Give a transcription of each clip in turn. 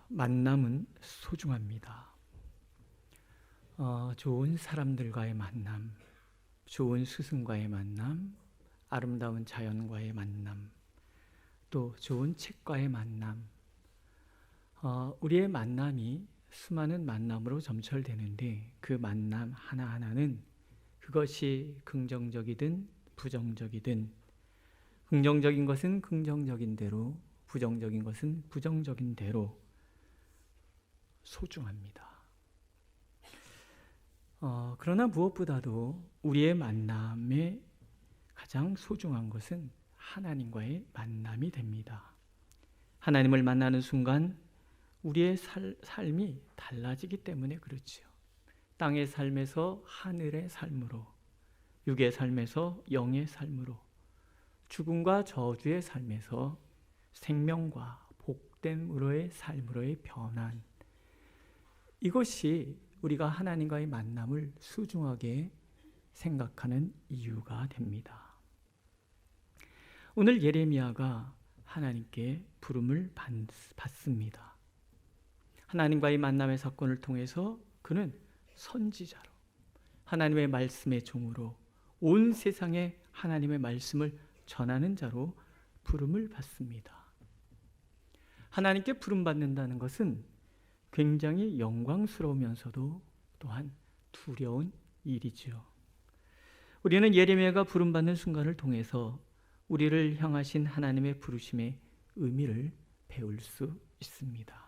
만남은 소중합니다. 좋은 사람들과의 만남, 좋은 스승과의 만남, 아름다운 자연과의 만남, 또 좋은 책과의 만남. 우리의 만남이 수많은 만남으로 점철되는데 그 만남 하나하나는 그것이 긍정적이든 부정적이든, 긍정적인 것은 긍정적인 대로, 부정적인 것은 부정적인 대로 소중합니다. 그러나 무엇보다도 우리의 만남에 가장 소중한 것은 하나님과의 만남이 됩니다. 하나님을 만나는 순간 우리의 삶이 달라지기 때문에 그렇지요. 땅의 삶에서 하늘의 삶으로, 육의 삶에서 영의 삶으로, 죽음과 저주의 삶에서 생명과 복됨으로의 삶으로의 변환, 이것이 우리가 하나님과의 만남을 소중하게 생각하는 이유가 됩니다. 오늘 예레미야가 하나님께 부름을 받습니다. 하나님과의 만남의 사건을 통해서 그는 선지자로, 하나님의 말씀의 종으로 온 세상에 하나님의 말씀을 전하는 자로 부름을 받습니다. 하나님께 부름받는다는 것은 굉장히 영광스러우면서도 또한 두려운 일이죠. 우리는 예레미야가 부름받는 순간을 통해서 우리를 향하신 하나님의 부르심의 의미를 배울 수 있습니다.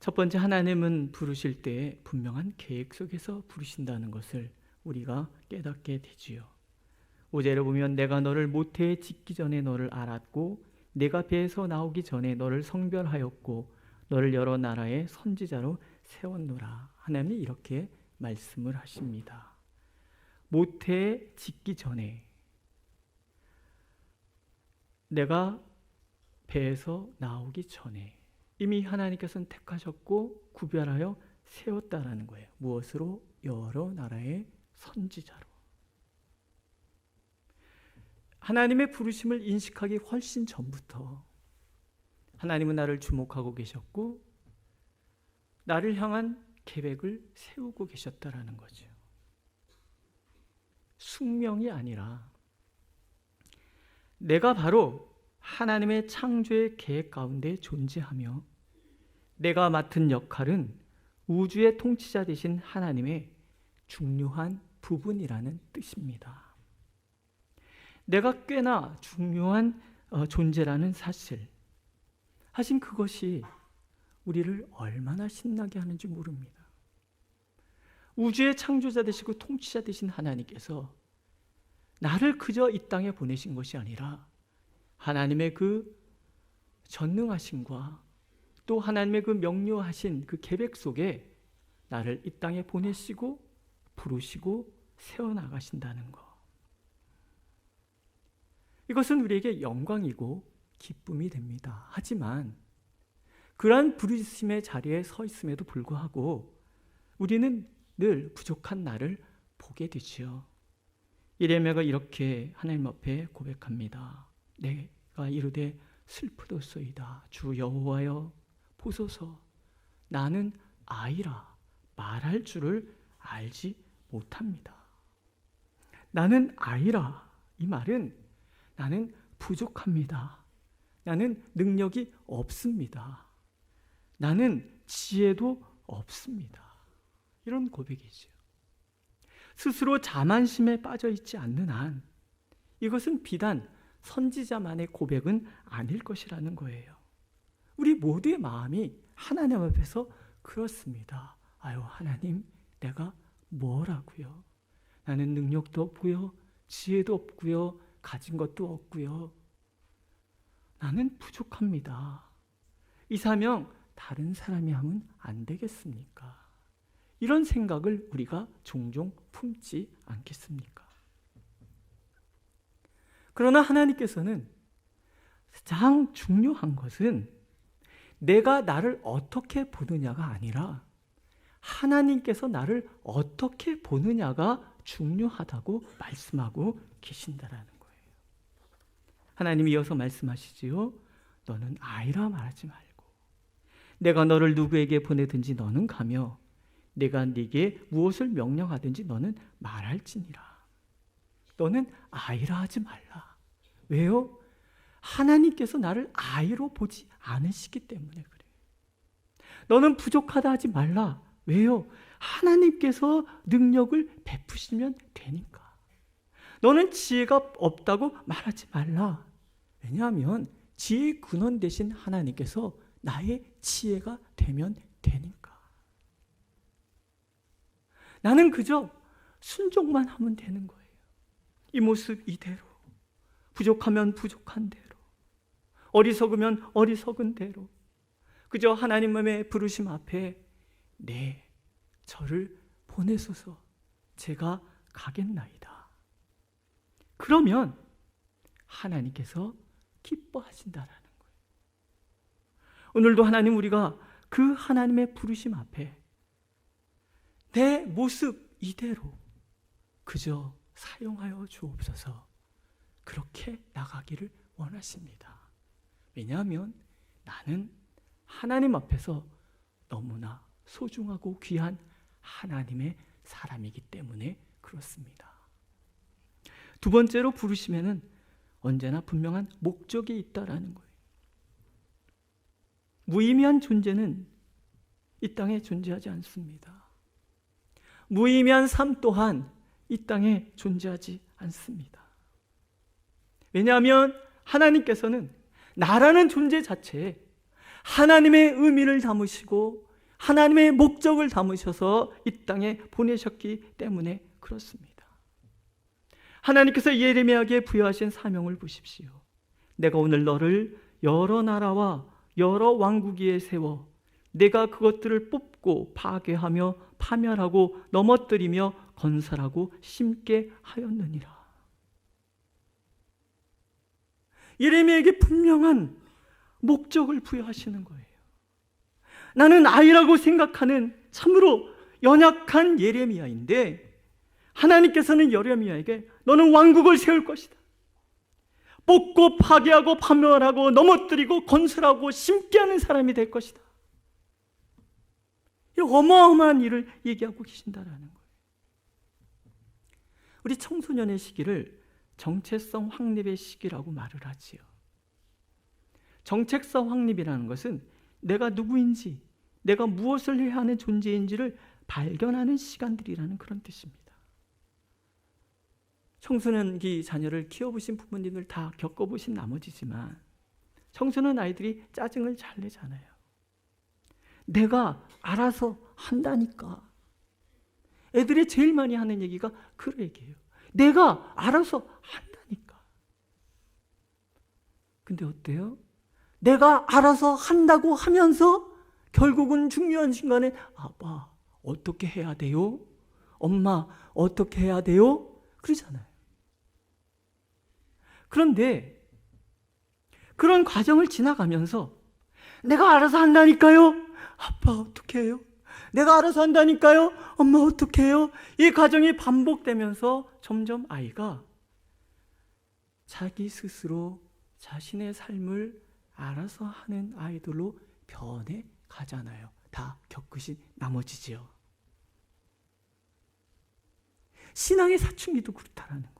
첫 번째, 하나님은 부르실 때 분명한 계획 속에서 부르신다는 것을 우리가 깨닫게 되지요. 5절에 보면 내가 너를 모태에 짓기 전에 너를 알았고 내가 배에서 나오기 전에 너를 성별하였고 너를 여러 나라의 선지자로 세웠노라. 하나님이 이렇게 말씀을 하십니다. 모태에 짓기 전에, 내가 배에서 나오기 전에 이미 하나님께서는 택하셨고 구별하여 세웠다라는 거예요. 무엇으로? 여러 나라의 선지자로. 하나님의 부르심을 인식하기 훨씬 전부터 하나님은 나를 주목하고 계셨고 나를 향한 계획을 세우고 계셨다라는 거죠. 숙명이 아니라 내가 바로 하나님의 창조의 계획 가운데 존재하며 내가 맡은 역할은 우주의 통치자 되신 하나님의 중요한 부분이라는 뜻입니다. 내가 꽤나 중요한 존재라는 사실, 하신 그것이 우리를 얼마나 신나게 하는지 모릅니다. 우주의 창조자 되시고 통치자 되신 하나님께서 나를 그저 이 땅에 보내신 것이 아니라 하나님의 그 전능하심과 또 하나님의 그 명료하신 그 계획 속에 나를 이 땅에 보내시고 부르시고 세워나가신다는 것. 이것은 우리에게 영광이고 기쁨이 됩니다. 하지만 그러한 부르심의 자리에 서 있음에도 불구하고 우리는 늘 부족한 나를 보게 되지요. 예레미야가 이렇게 하나님 앞에 고백합니다. 내가 이르되 슬프도소이다. 주 여호와여 보소서, 나는 아이라 말할 줄을 알지 못합니다. 나는 아이라, 이 말은 나는 부족합니다. 나는 능력이 없습니다. 나는 지혜도 없습니다. 이런 고백이죠. 스스로 자만심에 빠져 있지 않는 한 이것은 비단 선지자만의 고백은 아닐 것이라는 거예요. 우리 모두의 마음이 하나님 앞에서 그렇습니다. 아유, 하나님, 내가 뭐라고요? 나는 능력도 없고요, 지혜도 없고요, 가진 것도 없고요. 나는 부족합니다. 이 사명 다른 사람이 하면 안 되겠습니까? 이런 생각을 우리가 종종 품지 않겠습니까? 그러나 하나님께서는 가장 중요한 것은 내가 나를 어떻게 보느냐가 아니라 하나님께서 나를 어떻게 보느냐가 중요하다고 말씀하고 계신다라는 거예요. 하나님이 이어서 말씀하시지요. 너는 아이라 말하지 말고 내가 너를 누구에게 보내든지 너는 가며 내가 네게 무엇을 명령하든지 너는 말할지니라. 너는 아이라 하지 말라. 왜요? 하나님께서 나를 아이로 보지 않으시기 때문에 그래. 너는 부족하다 하지 말라. 왜요? 하나님께서 능력을 베푸시면 되니까. 너는 지혜가 없다고 말하지 말라. 왜냐하면 지혜의 근원 되신 하나님께서 나의 지혜가 되면 되니까. 나는 그저 순종만 하면 되는 거예요. 이 모습 이대로, 부족하면 부족한 대로, 어리석으면 어리석은 대로, 그저 하나님의 부르심 앞에 네, 저를 보내소서 제가 가겠나이다. 그러면 하나님께서 기뻐하신다라는 거예요. 오늘도 하나님, 우리가 그 하나님의 부르심 앞에 내 모습 이대로 그저 사용하여 주옵소서. 그렇게 나가기를 원하십니다. 왜냐하면 나는 하나님 앞에서 너무나 소중하고 귀한 하나님의 사람이기 때문에 그렇습니다. 두 번째로 부르심에는 언제나 분명한 목적이 있다라는 거예요. 무의미한 존재는 이 땅에 존재하지 않습니다. 무의미한 삶 또한 이 땅에 존재하지 않습니다. 왜냐하면 하나님께서는 나라는 존재 자체에 하나님의 의미를 담으시고 하나님의 목적을 담으셔서 이 땅에 보내셨기 때문에 그렇습니다. 하나님께서 예레미야에게 부여하신 사명을 보십시오. 내가 오늘 너를 여러 나라와 여러 왕국 위에 세워 내가 그것들을 뽑고 파괴하며 파멸하고 넘어뜨리며 건설하고 심게 하였느니라. 예레미야에게 분명한 목적을 부여하시는 거예요. 나는 아이라고 생각하는 참으로 연약한 예레미야인데 하나님께서는 예레미야에게 너는 왕국을 세울 것이다. 뽑고 파괴하고 파멸하고 넘어뜨리고 건설하고 심게 하는 사람이 될 것이다. 이 어마어마한 일을 얘기하고 계신다라는 거예요. 우리 청소년의 시기를 정체성 확립의 시기라고 말을 하지요. 정체성 확립이라는 것은 내가 누구인지, 내가 무엇을 해야 하는 존재인지를 발견하는 시간들이라는 그런 뜻입니다. 청소년기 자녀를 키워보신 부모님들 다 겪어보신 나머지지만 청소년 아이들이 짜증을 잘 내잖아요. 내가 알아서 한다니까. 애들이 제일 많이 하는 얘기가 그 얘기예요. 내가 알아서 한다니까. 근데 어때요? 내가 알아서 한다고 하면서 결국은 중요한 순간에 아빠 어떻게 해야 돼요? 엄마 어떻게 해야 돼요? 그러잖아요. 그런데 그런 과정을 지나가면서 내가 알아서 한다니까요? 아빠 어떻게 해요? 내가 알아서 한다니까요? 엄마 어떻게 해요? 이 과정이 반복되면서 점점 아이가 자기 스스로 자신의 삶을 알아서 하는 아이들로 변해 가잖아요. 다 겪으신 나머지지요. 신앙의 사춘기도 그렇다라는 거예요.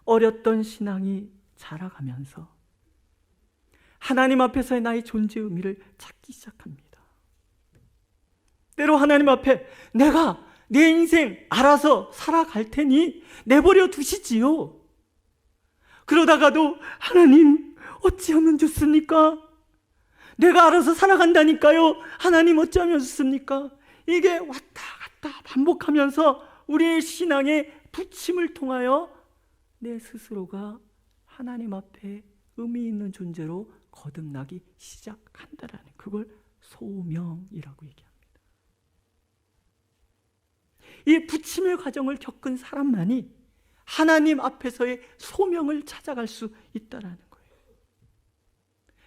어렸던 신앙이 자라가면서 하나님 앞에서의 나의 존재 의미를 찾기 시작합니다. 때로 하나님 앞에 내가 내 인생 알아서 살아갈 테니 내버려 두시지요. 그러다가도 하나님 어찌하면 좋습니까? 내가 알아서 살아간다니까요. 하나님 어찌하면 좋습니까? 이게 왔다 갔다 반복하면서 우리의 신앙의 부침을 통하여 내 스스로가 하나님 앞에 의미 있는 존재로 거듭나기 시작한다라는, 그걸 소명이라고 얘기합니다. 이 부침의 과정을 겪은 사람만이 하나님 앞에서의 소명을 찾아갈 수 있다라는 거예요.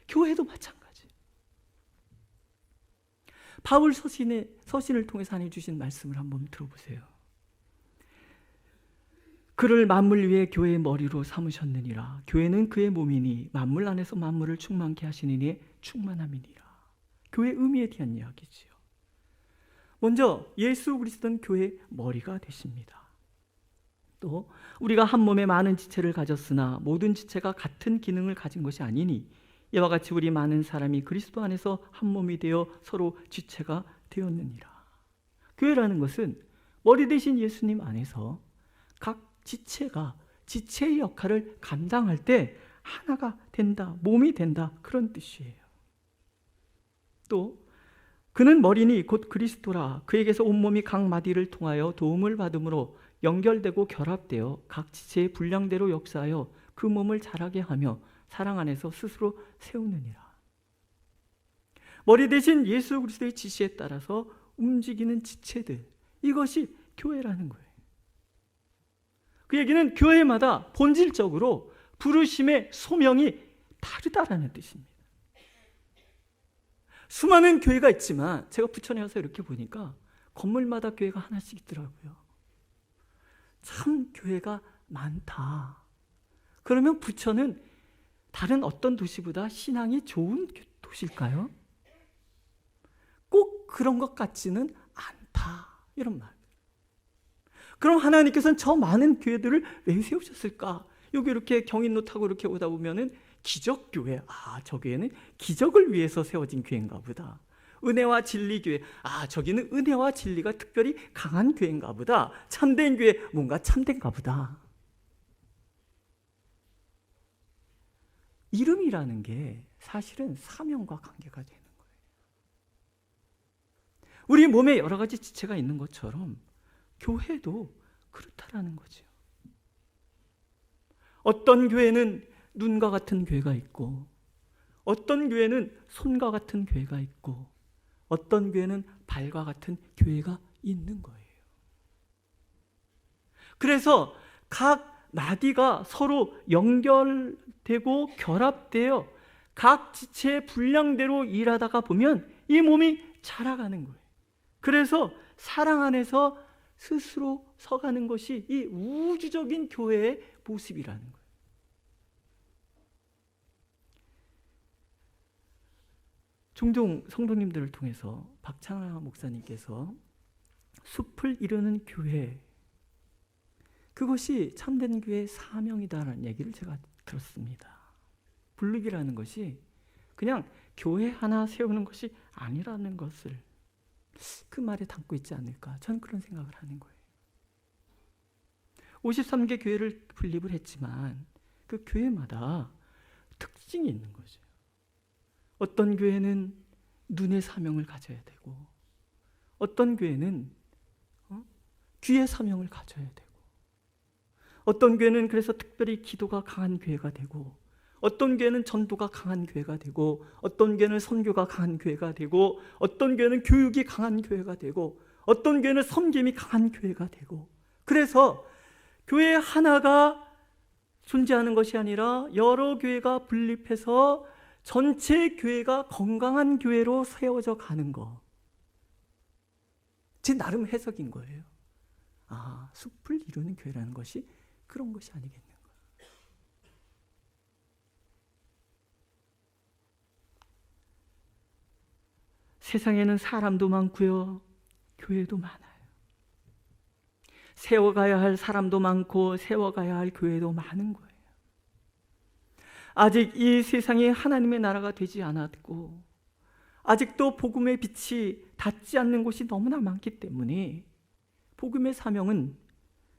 교회도 마찬가지. 바울 서신을 통해서 하나님 주신 말씀을 한번 들어보세요. 그를 만물 위에 교회의 머리로 삼으셨느니라. 교회는 그의 몸이니 만물 안에서 만물을 충만케 하시는 이의 충만함이니라. 교회의 의미에 대한 이야기지요. 먼저 예수 그리스도는 교회의 머리가 되십니다. 또 우리가 한 몸에 많은 지체를 가졌으나 모든 지체가 같은 기능을 가진 것이 아니니 이와 같이 우리 많은 사람이 그리스도 안에서 한 몸이 되어 서로 지체가 되었느니라. 교회라는 것은 머리 대신 예수님 안에서 각 지체가 지체의 역할을 감당할 때 하나가 된다, 몸이 된다, 그런 뜻이에요. 또 그는 머리니 곧 그리스도라. 그에게서 온몸이 각 마디를 통하여 도움을 받음으로 연결되고 결합되어 각 지체의 분량대로 역사하여 그 몸을 자라게 하며 사랑 안에서 스스로 세우느니라. 머리 대신 예수 그리스도의 지시에 따라서 움직이는 지체들, 이것이 교회라는 거예요. 그 얘기는 교회마다 본질적으로 부르심의 소명이 다르다라는 뜻입니다. 수많은 교회가 있지만 제가 부천에 와서 이렇게 보니까 건물마다 교회가 하나씩 있더라고요. 참 교회가 많다. 그러면 부천은 다른 어떤 도시보다 신앙이 좋은 도시일까요? 꼭 그런 것 같지는 않다, 이런 말. 그럼 하나님께서는 저 많은 교회들을 왜 세우셨을까? 여기 이렇게 경인로 타고 이렇게 오다 보면은 기적교회, 저 교회는 기적을 위해서 세워진 교회인가 보다. 은혜와 진리 교회, 저기는 은혜와 진리가 특별히 강한 교회인가 보다. 참된 교회, 뭔가 참된가 보다. 이름이라는 게 사실은 사명과 관계가 되는 거예요. 우리 몸에 여러 가지 지체가 있는 것처럼 교회도 그렇다라는 거죠. 어떤 교회는 눈과 같은 교회가 있고, 어떤 교회는 손과 같은 교회가 있고, 어떤 교회는 발과 같은 교회가 있는 거예요. 그래서 각 마디가 서로 연결되고 결합되어 각 지체의 분량대로 일하다가 보면 이 몸이 자라가는 거예요. 그래서 사랑 안에서 스스로 서가는 것이 이 우주적인 교회의 모습이라는 거예요. 종종 성도님들을 통해서 박찬하 목사님께서 숲을 이루는 교회, 그것이 참된 교회의 사명이다라는 얘기를 제가 들었습니다. 분립이라는 것이 그냥 교회 하나 세우는 것이 아니라는 것을 그 말에 담고 있지 않을까, 저는 그런 생각을 하는 거예요. 53개 교회를 분립을 했지만 그 교회마다 특징이 있는 거죠. 어떤 교회는 눈의 사명을 가져야 되고, 어떤 교회는 귀의 사명을 가져야 되고, 어떤 교회는 그래서 특별히 기도가 강한 교회가 되고, 어떤 교회는 전도가 강한 교회가 되고, 어떤 교회는 선교가 강한 교회가 되고, 어떤 교회는 교육이 강한 교회가 되고, 어떤 교회는 섬김이 강한 교회가 되고, 그래서 교회 하나가 존재하는 것이 아니라 여러 교회가 분립해서 전체 교회가 건강한 교회로 세워져 가는 거, 제 나름 해석인 거예요. 숲을 이루는 교회라는 것이 그런 것이 아니겠는가. 세상에는 사람도 많고요, 교회도 많아요. 세워가야 할 사람도 많고 세워가야 할 교회도 많은 거예요. 아직 이 세상이 하나님의 나라가 되지 않았고, 아직도 복음의 빛이 닿지 않는 곳이 너무나 많기 때문에 복음의 사명은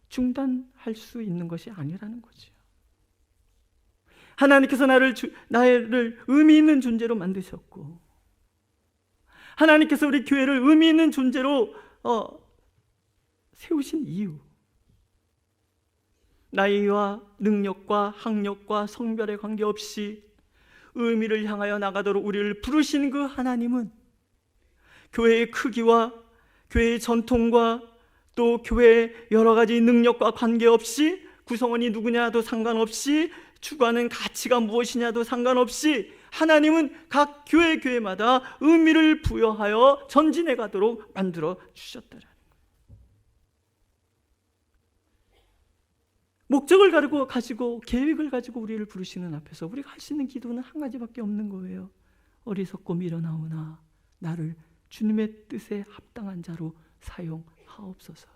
중단할 수 있는 것이 아니라는 거죠. 하나님께서 나를 의미 있는 존재로 만드셨고, 하나님께서 우리 교회를 의미 있는 존재로 세우신 이유, 나이와 능력과 학력과 성별에 관계없이 의미를 향하여 나가도록 우리를 부르신 그 하나님은 교회의 크기와 교회의 전통과 또 교회의 여러 가지 능력과 관계없이, 구성원이 누구냐도 상관없이, 추구하는 가치가 무엇이냐도 상관없이 하나님은 각 교회마다 의미를 부여하여 전진해 가도록 만들어 주셨더라. 목적을 가지고 계획을 가지고 우리를 부르시는 앞에서 우리가 할 수 있는 기도는 한 가지밖에 없는 거예요. 어리석고 미련하오나 나를 주님의 뜻에 합당한 자로 사용하옵소서.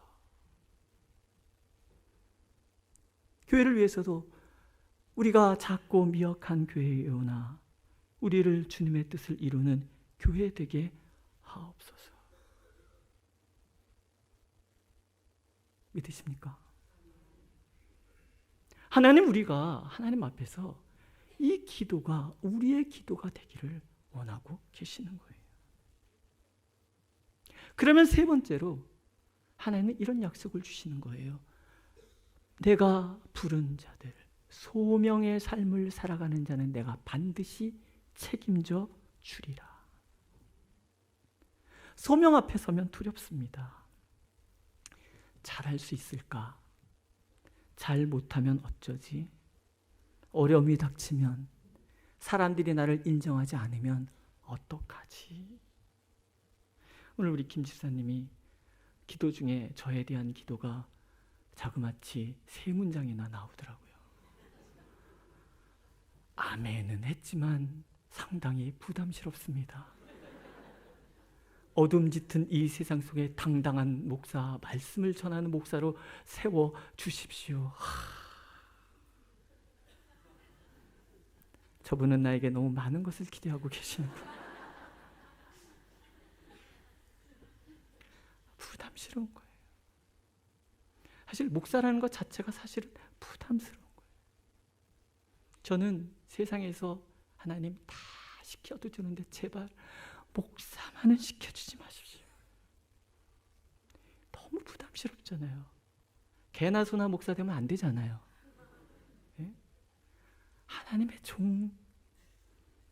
교회를 위해서도 우리가 작고 미약한 교회요나 우리를 주님의 뜻을 이루는 교회 되게 하옵소서. 믿으십니까? 우리가 하나님 앞에서 이 기도가 우리의 기도가 되기를 원하고 계시는 거예요. 그러면 세 번째로 하나님은 이런 약속을 주시는 거예요. 내가 부른 자들, 소명의 삶을 살아가는 자는 내가 반드시 책임져 주리라. 소명 앞에 서면 두렵습니다. 잘할 수 있을까? 잘 못하면 어쩌지? 어려움이 닥치면, 사람들이 나를 인정하지 않으면 어떡하지? 오늘 우리 김 집사님이 기도 중에 저에 대한 기도가 자그마치 3문장이나 나오더라고요. 아멘은 했지만 상당히 부담스럽습니다. 어둠 짙은 이 세상 속에 당당한 목사, 말씀을 전하는 목사로 세워 주십시오. 저분은 나에게 너무 많은 것을 기대하고 계시는구나. 부담스러운 거예요. 사실 목사라는 것 자체가 사실은 부담스러운 거예요. 저는 세상에서 하나님 다 시켜도 주는데 제발 목사만은 시켜주지 마십시오. 너무 부담스럽잖아요. 개나 소나 목사 되면 안 되잖아요. 네? 하나님의 종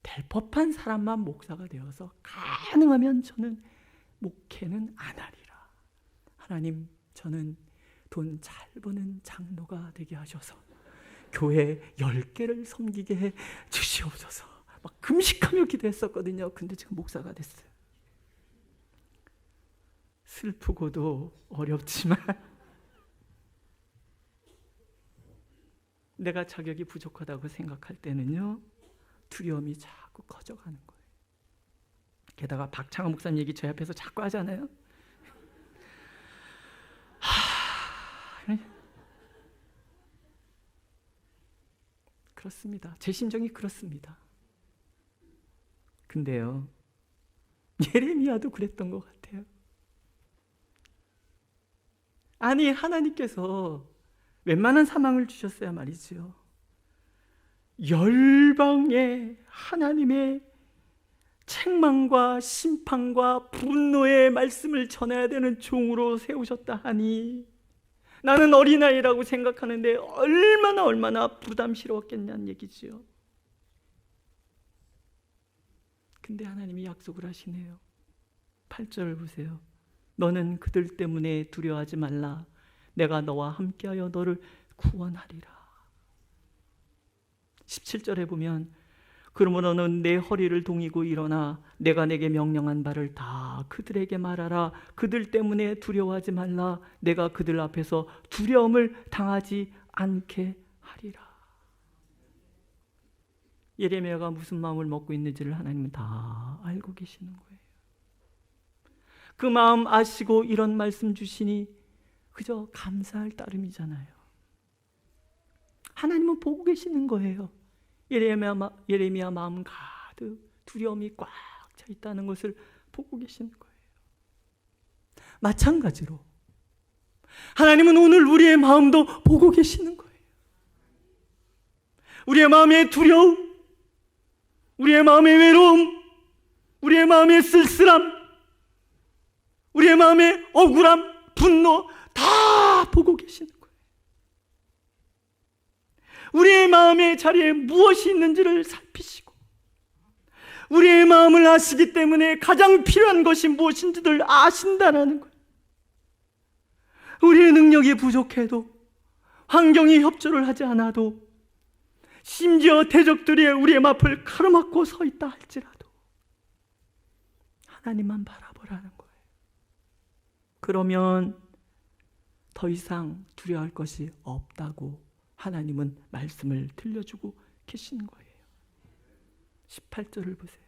될 법한 사람만 목사가 되어서 가능하면 저는 목회는 안 하리라. 하나님, 저는 돈 잘 버는 장로가 되게 하셔서 교회 10개를 섬기게 해 주시옵소서. 막 금식하며 기도했었거든요. 근데 지금 목사가 됐어요. 슬프고도 어렵지만 내가 자격이 부족하다고 생각할 때는요, 두려움이 자꾸 커져가는 거예요. 게다가 박창호 목사님 얘기 저희 앞에서 자꾸 하잖아요. 그렇습니다. 제 심정이 그렇습니다. 근데요, 예레미야도 그랬던 것 같아요. 아니, 하나님께서 웬만한 사망을 주셨어야 말이죠. 열방에 하나님의 책망과 심판과 분노의 말씀을 전해야 되는 종으로 세우셨다 하니 나는 어린아이라고 생각하는데 얼마나 부담스러웠겠냐는 얘기지요. 근데 하나님이 약속을 하시네요. 8절 보세요. 너는 그들 때문에 두려워하지 말라. 내가 너와 함께하여 너를 구원하리라. 17절에 보면 그러므로 너는 내 허리를 동이고 일어나 내가 내게 명령한 바를 다 그들에게 말하라. 그들 때문에 두려워하지 말라. 내가 그들 앞에서 두려움을 당하지 않게 하리라. 예레미야가 무슨 마음을 먹고 있는지를 하나님은 다 알고 계시는 거예요. 그 마음 아시고 이런 말씀 주시니 그저 감사할 따름이잖아요. 하나님은 보고 계시는 거예요. 예레미야 마음 가득 두려움이 꽉 차 있다는 것을 보고 계시는 거예요. 마찬가지로 하나님은 오늘 우리의 마음도 보고 계시는 거예요. 우리의 마음의 두려움, 우리의 마음의 외로움, 우리의 마음의 쓸쓸함, 우리의 마음의 억울함, 분노 다 보고 계시는 거예요. 우리의 마음의 자리에 무엇이 있는지를 살피시고 우리의 마음을 아시기 때문에 가장 필요한 것이 무엇인지를 아신다는 거예요. 우리의 능력이 부족해도, 환경이 협조를 하지 않아도, 심지어 대적들이 우리의 앞을 가로막고 서 있다 할지라도 하나님만 바라보라는 거예요. 그러면 더 이상 두려워할 것이 없다고 하나님은 말씀을 들려주고 계신 거예요. 18절을 보세요.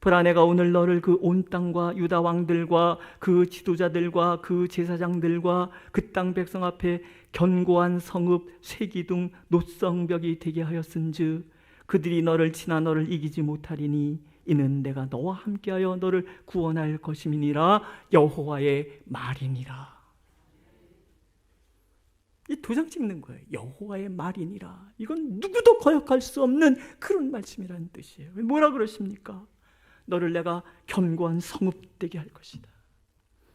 보라, 내가 오늘 너를 그 온 땅과 유다 왕들과 그 지도자들과 그 제사장들과 그 땅 백성 앞에 견고한 성읍 쇠기둥 노성벽이 되게 하였은즉 그들이 너를 치나 너를 이기지 못하리니 이는 내가 너와 함께하여 너를 구원할 것임이니라. 여호와의 말이니라. 이 도장 찍는 거예요. 여호와의 말이니라. 이건 누구도 거역할 수 없는 그런 말씀이라는 뜻이에요. 뭐라 그러십니까? 너를 내가 견고한 성읍 되게 할 것이다.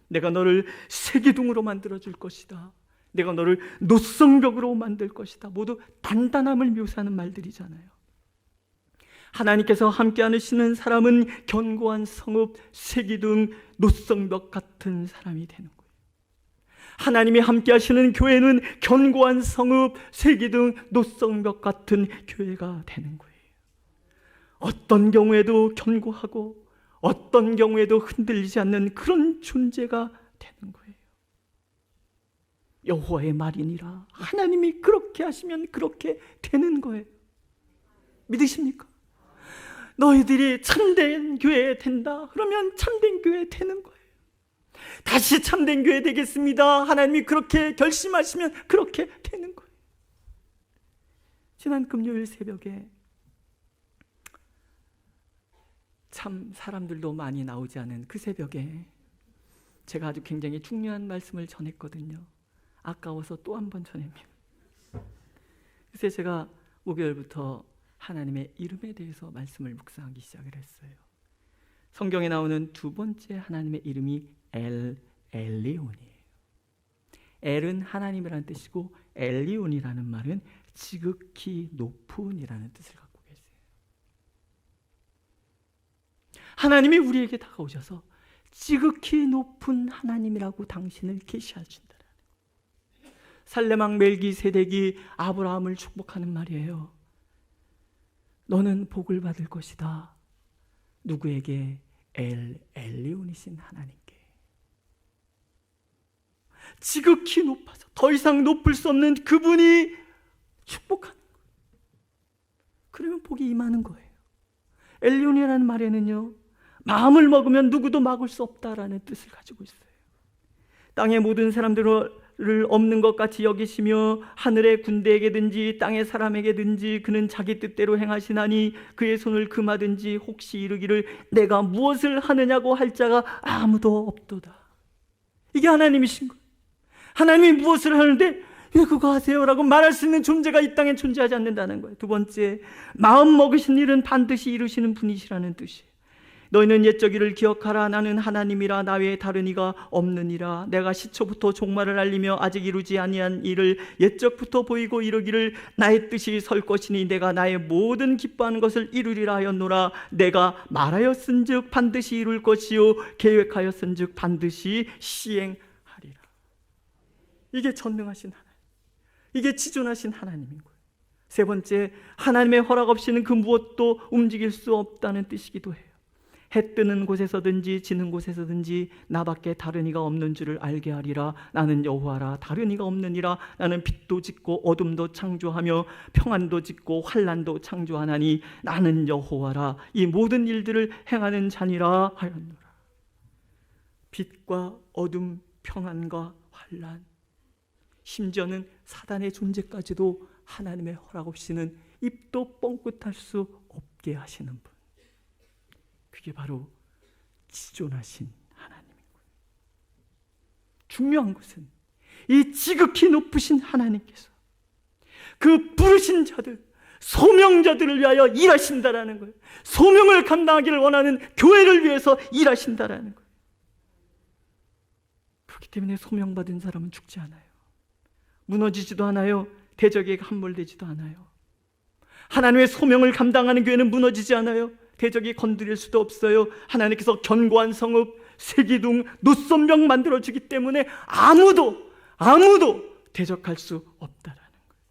내가 너를 쇠기둥으로 만들어 줄 것이다. 내가 너를 노성벽으로 만들 것이다. 모두 단단함을 묘사하는 말들이잖아요. 하나님께서 함께 하시는 사람은 견고한 성읍, 쇠기둥, 노성벽 같은 사람이 되는 거예요. 하나님이 함께 하시는 교회는 견고한 성읍, 쇠기둥, 노성벽 같은 교회가 되는 거예요. 어떤 경우에도 견고하고 어떤 경우에도 흔들리지 않는 그런 존재가 되는 거예요. 여호와의 말이니라. 하나님이 그렇게 하시면 그렇게 되는 거예요. 믿으십니까? 너희들이 참된 교회 된다 그러면 참된 교회 되는 거예요. 다시 참된 교회 되겠습니다. 하나님이 그렇게 결심하시면 그렇게 되는 거예요. 지난 금요일 새벽에 참 사람들도 많이 나오지 않은 그 새벽에 제가 아주 굉장히 중요한 말씀을 전했거든요. 아까워서 또 한 번 전합니다. 그래서 제가 목요일부터 하나님의 이름에 대해서 말씀을 묵상하기 시작을 했어요. 성경에 나오는 두 번째 하나님의 이름이 엘리온이에요. 엘은 하나님이라는 뜻이고 엘리온이라는 말은 지극히 높은이라는 뜻을 갖고 계세요. 하나님이 우리에게 다가오셔서 지극히 높은 하나님이라고 당신을 계시하신다. 살레망 멜기세덱이 아브라함을 축복하는 말이에요. 너는 복을 받을 것이다. 누구에게? 엘리온이신 하나님께. 지극히 높아서 더 이상 높을 수 없는 그분이 축복하는 거예요. 그러면 복이 임하는 거예요. 엘리온이라는 말에는요, 마음을 먹으면 누구도 막을 수 없다라는 뜻을 가지고 있어요. 땅의 모든 사람들을 없는 것 같이 여기시며 하늘의 군대에게든지 땅의 사람에게든지 그는 자기 뜻대로 행하시나니 그의 손을 금하든지 혹시 이르기를 내가 무엇을 하느냐고 할 자가 아무도 없도다. 이게 하나님이신 거예요. 하나님이 무엇을 하는데 왜 그거 하세요? 라고 말할 수 있는 존재가 이 땅에 존재하지 않는다는 거예요. 두 번째, 마음 먹으신 일은 반드시 이루시는 분이시라는 뜻이에요. 너희는 옛적 일을 기억하라. 나는 하나님이라 나 외에 다른 이가 없느니라. 내가 시초부터 종말을 알리며 아직 이루지 아니한 일을 옛적부터 보이고 이루기를 나의 뜻이 설 것이니 내가 나의 모든 기뻐하는 것을 이루리라 하였노라. 내가 말하였은즉 반드시 이룰 것이요 계획하였은즉 반드시 시행하리라. 이게 전능하신 하나님, 이게 지존하신 하나님인 거예요. 세 번째, 하나님의 허락 없이는 그 무엇도 움직일 수 없다는 뜻이기도 해요. 해 뜨는 곳에서든지 지는 곳에서든지 나밖에 다른 이가 없는 줄을 알게 하리라. 나는 여호와라. 다른 이가 없느니라. 나는 빛도 짓고 어둠도 창조하며 평안도 짓고 환난도 창조하나니 나는 여호와라. 이 모든 일들을 행하는 자니라 하였노라. 빛과 어둠, 평안과 환난, 심지어는 사단의 존재까지도 하나님의 허락 없이는 입도 뻥끗할 수 없게 하시는 분, 그게 바로 지존하신 하나님인 거예요. 중요한 것은 이 지극히 높으신 하나님께서 그 부르신 자들, 소명자들을 위하여 일하신다라는 거예요. 소명을 감당하기를 원하는 교회를 위해서 일하신다라는 거예요. 그렇기 때문에 소명받은 사람은 죽지 않아요. 무너지지도 않아요. 대적에게 함몰되지도 않아요. 하나님의 소명을 감당하는 교회는 무너지지 않아요. 대적이 건드릴 수도 없어요. 하나님께서 견고한 성읍, 쇠기둥, 노선벽 만들어주기 때문에 아무도 대적할 수 없다라는 거예요.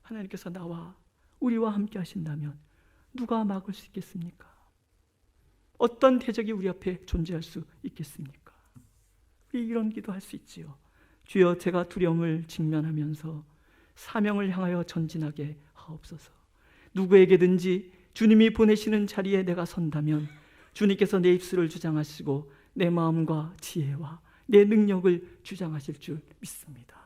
하나님께서 나와 우리와 함께 하신다면 누가 막을 수 있겠습니까? 어떤 대적이 우리 앞에 존재할 수 있겠습니까? 이런 기도할 수 있지요. 주여, 제가 두려움을 직면하면서 사명을 향하여 전진하게 하옵소서. 누구에게든지 주님이 보내시는 자리에 내가 선다면 주님께서 내 입술을 주장하시고 내 마음과 지혜와 내 능력을 주장하실 줄 믿습니다.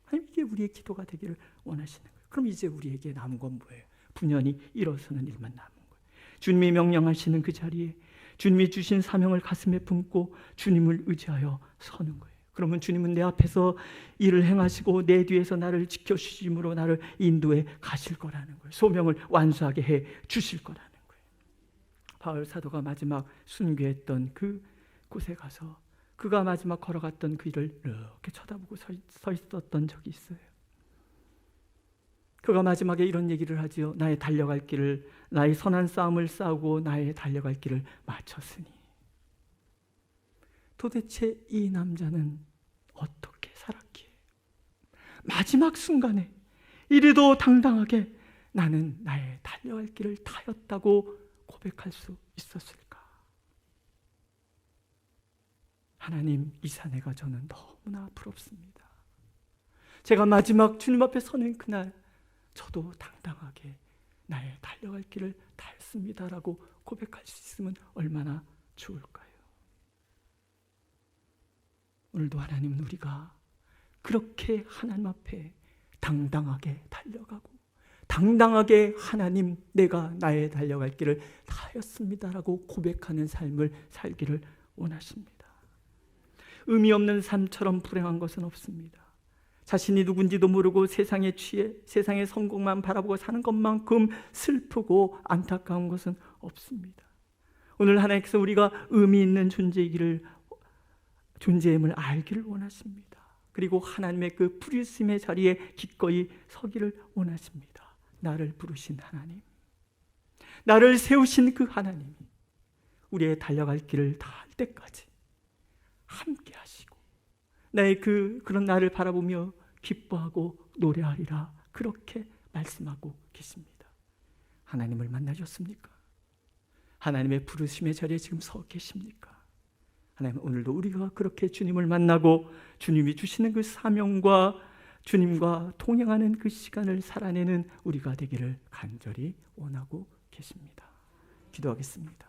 하나님, 이게 우리의 기도가 되기를 원하시는 거예요. 그럼 이제 우리에게 남은 건 뭐예요? 분연히 일어서는 일만 남은 거예요. 주님이 명령하시는 그 자리에 주님이 주신 사명을 가슴에 품고 주님을 의지하여 서는 거예요. 그러면 주님은 내 앞에서 일을 행하시고 내 뒤에서 나를 지켜주심으로 나를 인도해 가실 거라는 거예요. 소명을 완수하게 해 주실 거라는 거예요. 바울 사도가 마지막 순교했던 그 곳에 가서 그가 마지막 걸어갔던 그 길을 이렇게 쳐다보고 서 있었던 적이 있어요. 그가 마지막에 이런 얘기를 하지요. 나의 달려갈 길을, 나의 선한 싸움을 싸우고 나의 달려갈 길을 마쳤으니. 도대체 이 남자는 어떻게 살았기에 마지막 순간에 이리도 당당하게 나는 나의 달려갈 길을 타였다고 고백할 수 있었을까? 하나님, 이 사내가 저는 너무나 부럽습니다. 제가 마지막 주님 앞에 서는 그날 저도 당당하게 나의 달려갈 길을 타였습니다라고 고백할 수 있으면 얼마나 좋을까요? 오늘도 하나님은 우리가 그렇게 하나님 앞에 당당하게 달려가고 당당하게 하나님, 내가 나의 달려갈 길을 타였습니다라고 고백하는 삶을 살기를 원하십니다. 의미 없는 삶처럼 불행한 것은 없습니다. 자신이 누군지도 모르고 세상에 취해 세상의 성공만 바라보고 사는 것만큼 슬프고 안타까운 것은 없습니다. 오늘 하나님께서 우리가 의미 있는 존재임을 알기를 원하십니다. 그리고 하나님의 그 부르심의 자리에 기꺼이 서기를 원하십니다. 나를 부르신 하나님, 나를 세우신 그 하나님이 우리의 달려갈 길을 다할 때까지 함께 하시고 나의 그런 나를 바라보며 기뻐하고 노래하리라, 그렇게 말씀하고 계십니다. 하나님을 만나셨습니까? 하나님의 부르심의 자리에 지금 서 계십니까? 하나님, 오늘도 우리가 그렇게 주님을 만나고 주님이 주시는 그 사명과 주님과 동행하는 그 시간을 살아내는 우리가 되기를 간절히 원하고 계십니다. 기도하겠습니다.